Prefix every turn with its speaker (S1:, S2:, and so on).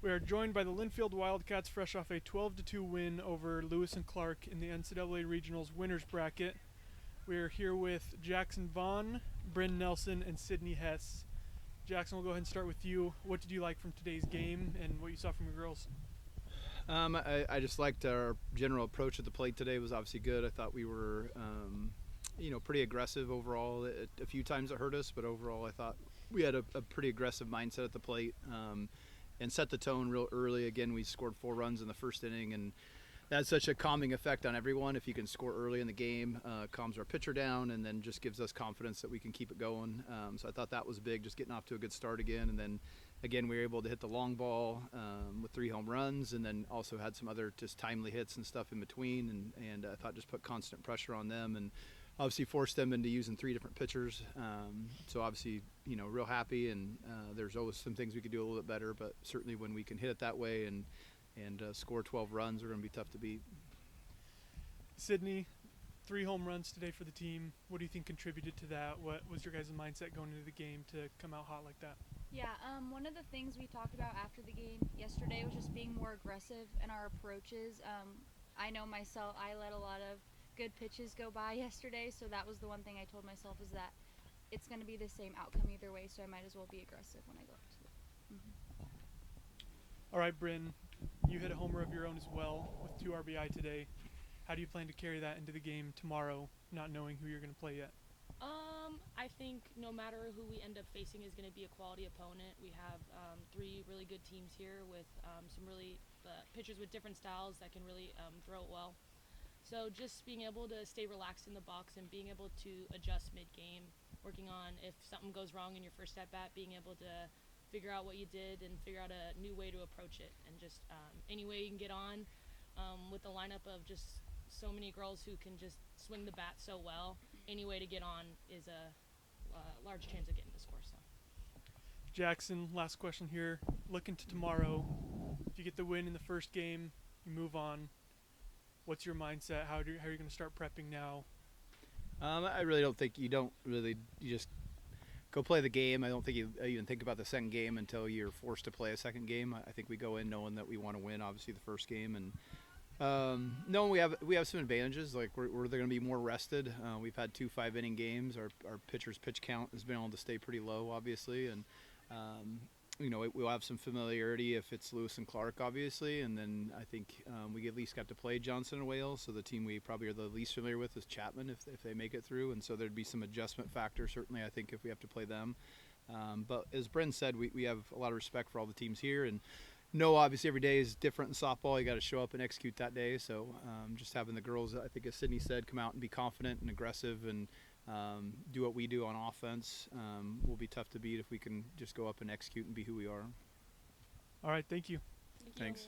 S1: We are joined by the Linfield Wildcats, fresh off a 12-2 win over Lewis and Clark in the NCAA Regionals winners bracket. We are here with Jackson Vaughan, Brynn Nelson, and Cydney Hess. Jackson, we'll go ahead and start with you. What did you like from today's game and what you saw from your girls?
S2: I just liked our general approach at the plate today was obviously good. I thought we were, pretty aggressive overall. A few times it hurt us, but overall I thought we had a pretty aggressive mindset at the plate and set the tone real early. Again, we scored 4 runs in the first inning, and that's such a calming effect on everyone. If you can score early in the game, calms our pitcher down and then just gives us confidence that we can keep it going. So I thought that was big, just getting off to a good start again. And then again, we were able to hit the long ball with 3 home runs, and then also had some other just timely hits and stuff in between. And I thought just put constant pressure on them and obviously forced them into using 3 different pitchers. So obviously, real happy, and there's always some things we could do a little bit better, but certainly when we can hit it that way and score 12 runs, we're going to be tough to beat.
S1: Cydney, 3 home runs today for the team. What do you think contributed to that? What was your guys' mindset going into the game to come out hot like that?
S3: Yeah, one of the things we talked about after the game yesterday was just being more aggressive in our approaches. I know myself, I let a lot of good pitches go by yesterday, so that was the one thing I told myself, is that it's going to be the same outcome either way, so I might as well be aggressive when I go up to it.
S1: All right, Brynn, you hit a homer of your own as well with 2 RBI today. How do you plan to carry that into the game tomorrow, not knowing who you're going to play yet?
S4: I think no matter who we end up facing is going to be a quality opponent. We have 3 really good teams here with some really pitchers with different styles that can really throw it well. So just being able to stay relaxed in the box and being able to adjust mid-game, working on if something goes wrong in your first at-bat, being able to figure out what you did and figure out a new way to approach it. And just any way you can get on with the lineup of just so many girls who can just swing the bat so well, any way to get on is a large chance of getting the score. So.
S1: Jackson, last question here. Looking to tomorrow, if you get the win in the first game, you move on. What's your mindset? How are you going to start prepping now?
S2: I really don't think you just go play the game. I don't think you even think about the second game until you're forced to play a second game. I think we go in knowing that we want to win, obviously, the first game, and knowing we have some advantages. Like we're going to be more rested. We've had 2 5-inning games. Our pitchers' pitch count has been able to stay pretty low, obviously, and we'll have some familiarity if it's Lewis and Clark, obviously, and then I think we at least got to play Johnson and Wales, so the team we probably are the least familiar with is Chapman if they make it through, and so there'd be some adjustment factor, certainly, I think, if we have to play them. But as Brynn said, we have a lot of respect for all the teams here, and obviously every day is different in softball. You got to show up and execute that day, so just having the girls, I think as Cydney said, come out and be confident and aggressive and do what we do on offense will be tough to beat if we can just go up and execute and be who we are.
S1: All right, thank you.
S2: Thanks.